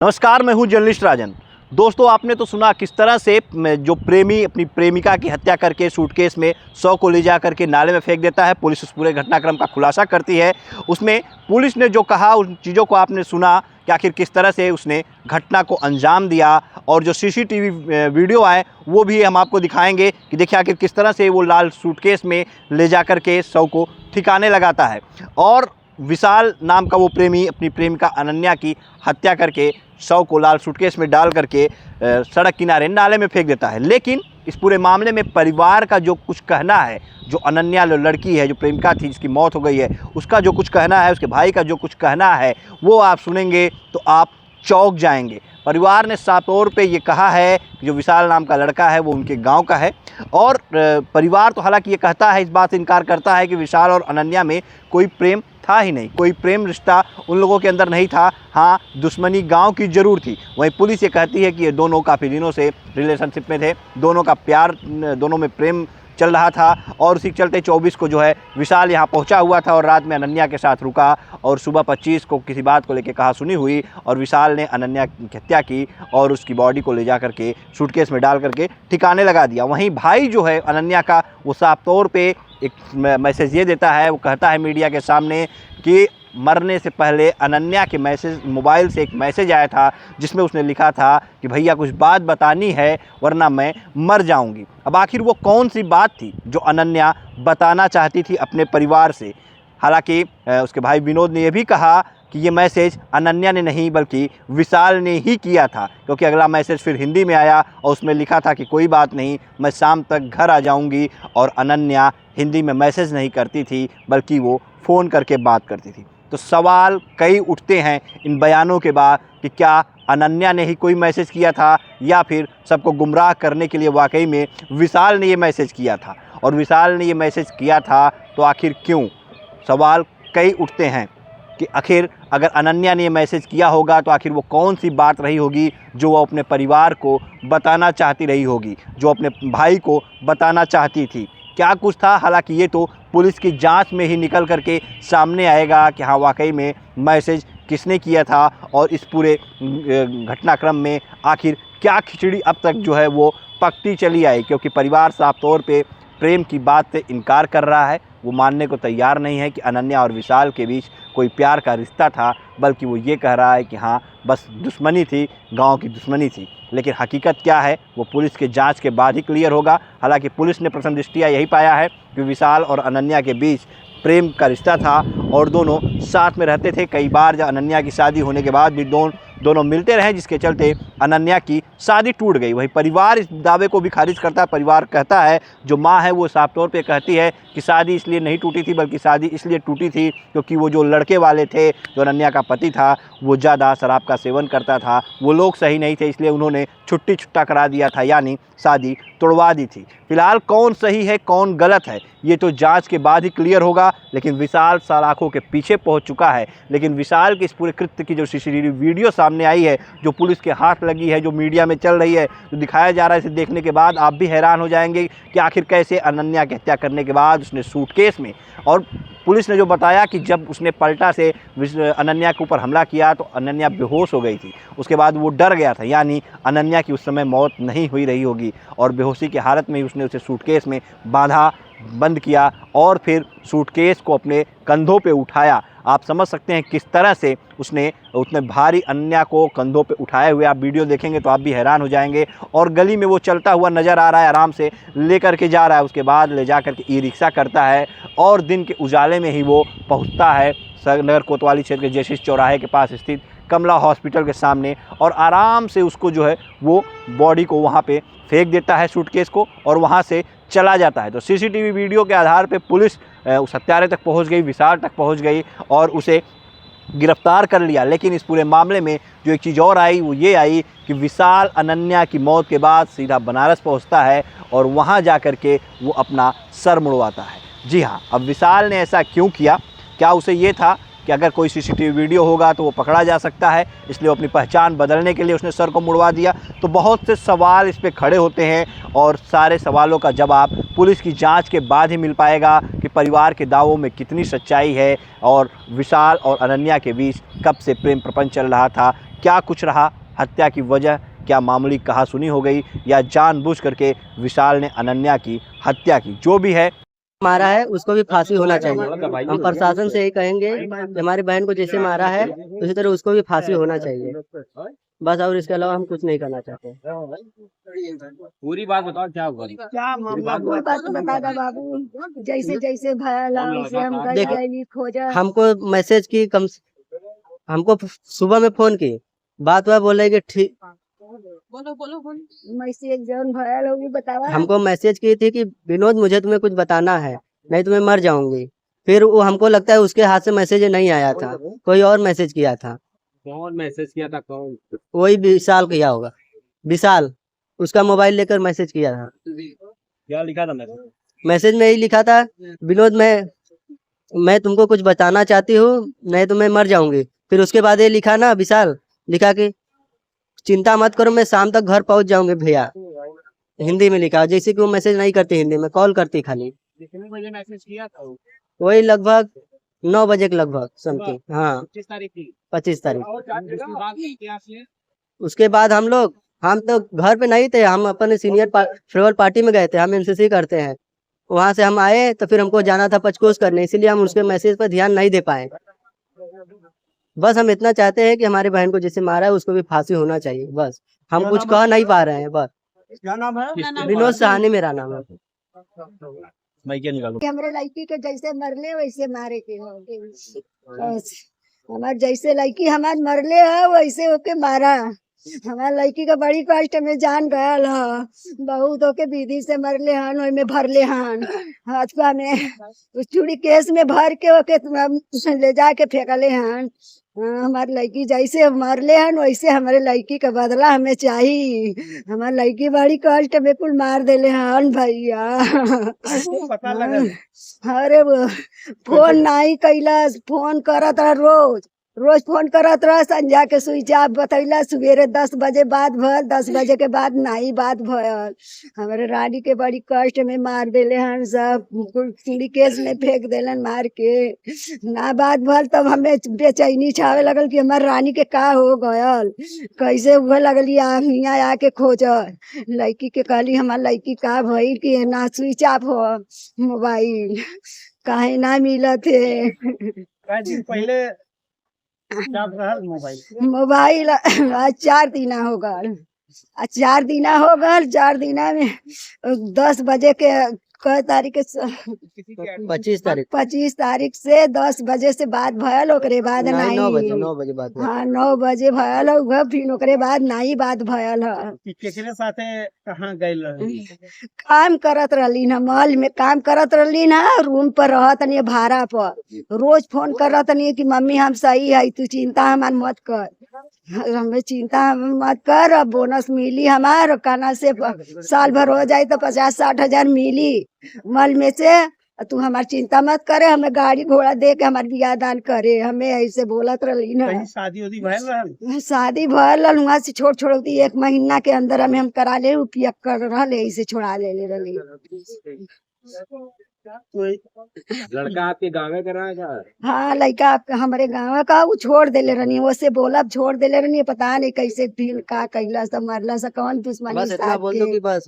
नमस्कार, मैं हूं जर्नलिस्ट राजन। दोस्तों, आपने तो सुना किस तरह से जो प्रेमी अपनी प्रेमिका की हत्या करके सूटकेस में शव को ले जा करके नाले में फेंक देता है। पुलिस उस पूरे घटनाक्रम का खुलासा करती है। उसमें पुलिस ने जो कहा उन चीज़ों को आपने सुना कि आखिर किस तरह से उसने घटना को अंजाम दिया, और जो सीसीटीवी वीडियो आए वो भी हम आपको दिखाएंगे कि देखिए आखिर किस तरह से वो लाल सूटकेस में ले जा कर के शव को ठिकाने लगाता है। और विशाल नाम का वो प्रेमी अपनी प्रेमिका अनन्या की हत्या करके शव को लाल सूटकेस में डाल करके सड़क किनारे नाले में फेंक देता है। लेकिन इस पूरे मामले में परिवार का जो कुछ कहना है, जो अनन्या लड़की है, जो प्रेमिका थी जिसकी मौत हो गई है, उसका जो कुछ कहना है, उसके भाई का जो कुछ कहना है, वो आप सुनेंगे तो आप चौंक जाएंगे। परिवार ने साफ तौर पे ये कहा है कि जो विशाल नाम का लड़का है वो उनके गांव का है। और परिवार तो हालांकि ये कहता है, इस बात से इनकार करता है कि विशाल और अनन्या में कोई प्रेम था ही नहीं, कोई प्रेम रिश्ता उन लोगों के अंदर नहीं था। हाँ, दुश्मनी गांव की ज़रूर थी। वहीं पुलिस ये कहती है कि ये दोनों काफ़ी दिनों से रिलेशनशिप में थे, दोनों का प्यार, दोनों में प्रेम चल रहा था। और उसी के चलते 24 को जो है विशाल यहाँ पहुँचा हुआ था और रात में अनन्या के साथ रुका, और सुबह 25 को किसी बात को लेकर कहा सुनी हुई और विशाल ने अनन्या की हत्या की और उसकी बॉडी को ले जा करके सूटकेस में डाल करके ठिकाने लगा दिया। वहीं भाई जो है अनन्या का, वो साफ तौर पे एक मैसेज ये देता है, वो कहता है मीडिया के सामने कि मरने से पहले अनन्या के मोबाइल से एक मैसेज आया था जिसमें उसने लिखा था कि भैया कुछ बात बतानी है वरना मैं मर जाऊंगी। अब आखिर वो कौन सी बात थी जो अनन्या बताना चाहती थी अपने परिवार से। हालांकि उसके भाई विनोद ने यह भी कहा कि ये मैसेज अनन्या ने नहीं बल्कि विशाल ने ही किया था, क्योंकि अगला मैसेज फिर हिंदी में आया और उसमें लिखा था कि कोई बात नहीं, मैं शाम तक घर आ जाऊंगी। और अनन्या हिंदी में मैसेज नहीं करती थी बल्कि वो फ़ोन करके बात करती थी। तो सवाल कई उठते हैं इन बयानों के बाद कि क्या अनन्या ने ही कोई मैसेज किया था या फिर सबको गुमराह करने के लिए वाकई में विशाल ने ये मैसेज किया था। और विशाल ने ये मैसेज किया था तो आखिर क्यों, सवाल कई उठते हैं कि आखिर अगर अनन्या ने ये मैसेज किया होगा तो आखिर वो कौन सी बात रही होगी जो वो अपने परिवार को बताना चाहती रही होगी, जो अपने भाई को बताना चाहती थी। क्या कुछ था, हालांकि ये तो पुलिस की जांच में ही निकल करके सामने आएगा कि हाँ वाकई में मैसेज किसने किया था और इस पूरे घटनाक्रम में आखिर क्या खिचड़ी अब तक जो है वो पकती चली आई। क्योंकि परिवार साफ तौर पे प्रेम की बात से इनकार कर रहा है, वो मानने को तैयार नहीं है कि अनन्या और विशाल के बीच कोई प्यार का रिश्ता था, बल्कि वो ये कह रहा है कि हाँ बस दुश्मनी थी, गांव की दुश्मनी थी। लेकिन हकीकत क्या है वो पुलिस के जांच के बाद ही क्लियर होगा। हालांकि पुलिस ने प्रथम दृष्टया यही पाया है कि विशाल और अनन्या के बीच प्रेम का रिश्ता था और दोनों साथ में रहते थे। कई बार जब अनन्या की शादी होने के बाद भी दोनों मिलते रहे, जिसके चलते अनन्या की शादी टूट गई। वही परिवार इस दावे को भी खारिज करता है। परिवार कहता है, जो माँ है वो साफ तौर पे कहती है कि शादी इसलिए नहीं टूटी थी बल्कि शादी इसलिए टूटी थी क्योंकि वो जो लड़के वाले थे, जो अनन्या का पति था, वो ज़्यादा शराब का सेवन करता था, वो लोग सही नहीं थे, इसलिए उन्होंने छुट्टी छुट्टा करा दिया था, यानी शादी तोड़वा दी थी। फिलहाल कौन सही है कौन गलत है ये तो जांच के बाद ही क्लियर होगा। लेकिन विशाल सलाखों के पीछे पहुंच चुका है। लेकिन विशाल के इस पूरे कृत्य की जो सीसीटीवी वीडियो सामने आई है, जो पुलिस के हाथ लगी है, जो मीडिया में चल रही है, जो दिखाया जा रहा है, इसे देखने के बाद आप भी हैरान हो जाएंगे कि आखिर कैसे अनन्या की हत्या करने के बाद उसने सूटकेस में, और पुलिस ने जो बताया कि जब उसने पलटा से अनन्या के ऊपर हमला किया तो अनन्या बेहोश हो गई थी। उसके बाद वो डर गया था, यानी अनन्या की उस समय मौत नहीं हुई रही होगी और बेहोशी की हालत में ही उसने उसे सूटकेस में बांधा, बंद किया और फिर सूटकेस को अपने कंधों पे उठाया। आप समझ सकते हैं किस तरह से उसने उतने भारी अनन्या को कंधों पे उठाए हुए, आप वीडियो देखेंगे तो आप भी हैरान हो जाएंगे। और गली में वो चलता हुआ नज़र आ रहा है, आराम से लेकर के जा रहा है। उसके बाद ले जा कर के ई रिक्शा करता है और दिन के उजाले में ही वो पहुंचता है नगर कोतवाली क्षेत्र के जशीष चौराहे के पास स्थित कमला हॉस्पिटल के सामने, और आराम से उसको जो है वो बॉडी को वहाँ पे फेंक देता है सूटकेस को और वहाँ से चला जाता है। तो सीसीटीवी वीडियो के आधार पे पुलिस उस हत्यारे तक पहुँच गई, विशाल तक पहुँच गई और उसे गिरफ्तार कर लिया। लेकिन इस पूरे मामले में जो एक चीज़ और आई वो ये आई कि विशाल अनन्या की मौत के बाद सीधा बनारस पहुंचता है और वहां जा कर के वो अपना सर मुड़वाता है। जी हाँ, अब विशाल ने ऐसा क्यों किया? क्या उसे ये था कि अगर कोई सीसीटीवी वीडियो होगा तो वो पकड़ा जा सकता है, इसलिए वो अपनी पहचान बदलने के लिए उसने सर को मुड़वा दिया? तो बहुत से सवाल इस पर खड़े होते हैं और सारे सवालों का जवाब पुलिस की जांच के बाद ही मिल पाएगा कि परिवार के दावों में कितनी सच्चाई है और विशाल और अनन्या के बीच कब से प्रेम प्रपंच चल रहा था, क्या कुछ रहा हत्या की वजह, क्या मामूली कहासुनी हो गई या जानबूझ करके विशाल ने अनन्या की हत्या की, जो भी है मारा है उसको भी फांसी होना चाहिए। हम प्रशासन से यही कहेंगे कि हमारी बहन को जैसे मारा है उसी तरह उसको भी फांसी होना चाहिए, बस। और इसके अलावा हम कुछ नहीं करना चाहते। पूरी बात बताओ, क्या हुआ? क्या मामला हुआ? बात बता दो बाबू, जैसे जैसे भला वैसे हम गए गए खोजा। हमको मैसेज की हमको सुबह में फोन की, बात हुआ, बोले कि ठीक। बोलो मैसेज जौन भयल होगी बतावा। हमको मैसेज की थी कि विनोद मुझे तुम्हें कुछ बताना है, नहीं तुम्हें मर जाऊंगी। फिर वो हमको लगता है उसके हाथ से मैसेज नहीं आया था, कोई और मैसेज किया था। कौन मैसेज किया था? कौन? वही विशाल किया होगा, विशाल उसका मोबाइल लेकर मैसेज किया था। क्या लिखा था मैसेज? मैसेज में यही लिखा था, विनोद मैं तुमको कुछ बताना चाहती हूँ, नहीं तो मैं मर जाऊंगी। फिर उसके बाद ये लिखा ना, विशाल लिखा कि चिंता मत करो, मैं शाम तक घर पहुंच जाऊंगे भैया। हिंदी में लिखा, जैसे कि वो मैसेज नहीं करती हिंदी में, कॉल करती खाली। कितने बजे मैसेज किया था? वही लगभग 9 बजे के लगभग समथिंग। हाँ 25 तारीख की। 25 तारीख। क्या उसके बाद हम तो घर पे नहीं थे, हम अपने सीनियर फेयरवेल पार्टी में गए थे, हम एनसीसी करते हैं। वहां से हम आए तो फिर हमको जाना था पंचकोश करने, इसीलिए हम उसके मैसेज पर ध्यान नहीं दे पाए। बस हम इतना चाहते हैं कि हमारी बहन को जिसे मारा है उसको भी फांसी होना चाहिए, बस। हम कुछ कह नहीं पा रहे हैं, बस। क्या नाम है? विनोद सहानी मेरा नाम है। मैं क्या निकालूं? हमारे लड़की के जैसे मरले वैसे मारे के हो। हमार जैसे लड़की हमार मरले है वैसे ओके मारा। हमार लड़की का बड़ी कष्ट में जान गयल ह, बहुत ओके विधि से मरले हन, ओय में भरले हन हथुआ में, उस चूड़ी केस में भर के ओके ले जाके फेंकले हन। हमार लड़की जैसे मरले हन वैसे हमारे लड़की का बदला हमें चाहिए। हमार लड़की बड़ी कष्ट में कुल मार देले हन भैया। पता लगा? अरे वो फोन नहीं कैलास, फोन करत रहा रोज फोन करत रहा, संझा के स्विच ऑफ बतैला, सवेरे 10 बजे बाद भर, 10 बजे के बाद नहीं बात भयल। हमारे रानी के बड़ी कष्ट में मार देले हन, सब चूड़ी केस में फेंक देलन मार के, ना बात भल। तब हमें बेचैनी छावे लगल कि हमार रानी के का हो गयल, कैसे हुए लगली यहाँ आके खोज। लड़की के कहली हमार लड़की का भइल कि ना स्विच ऑफ हो मोबाइल, काहे ना मिलत है। पहले मोबाइल आज 4 दिन हो गल, 4 दिन हो गल। 4 दिन में 10 बजे के क तारीख के 25 तारीख से 10 बजे से बात भयल, ओकरे बाद नहीं 9 बजे बात। हाँ 9 बजे भयल हो, फिर ओकरे बाद नहीं बात भयल है। केकरे साथे कहाँ गए? काम करत रहली न, मॉल में काम करत रहली न, रूम पर रहत नहीं भाड़ा पर। रोज फोन करत नहीं कि मम्मी हम सही है, तू चिंता हमार मत कर, हमें चिंता मत कर, अब बोनस मिली हमार काना से, साल भर हो जाए तो 50-60 हजार मिली मॉल में से, तू हमार चिंता मत करे, हमें गाड़ी घोड़ा दे के हमार बियाह दान करे, हमें ऐसे बोलत रहली न। शादी भयल वहाँ से छोड़ती 1 महीना के अंदर हमें हम करा ले, पिया कर रहे ऐसे छोड़ा ले रही। लड़का आपके गाँव में करा है? हाँ लड़का हमारे गाँव का, वो छोड़ देले रहनी, वो से बोला छोड़ देले रहनी, पता नहीं कैसे फिर का कैला सब मरला सा, कौन दुश्मनी बस इतना बोल दो कि बस।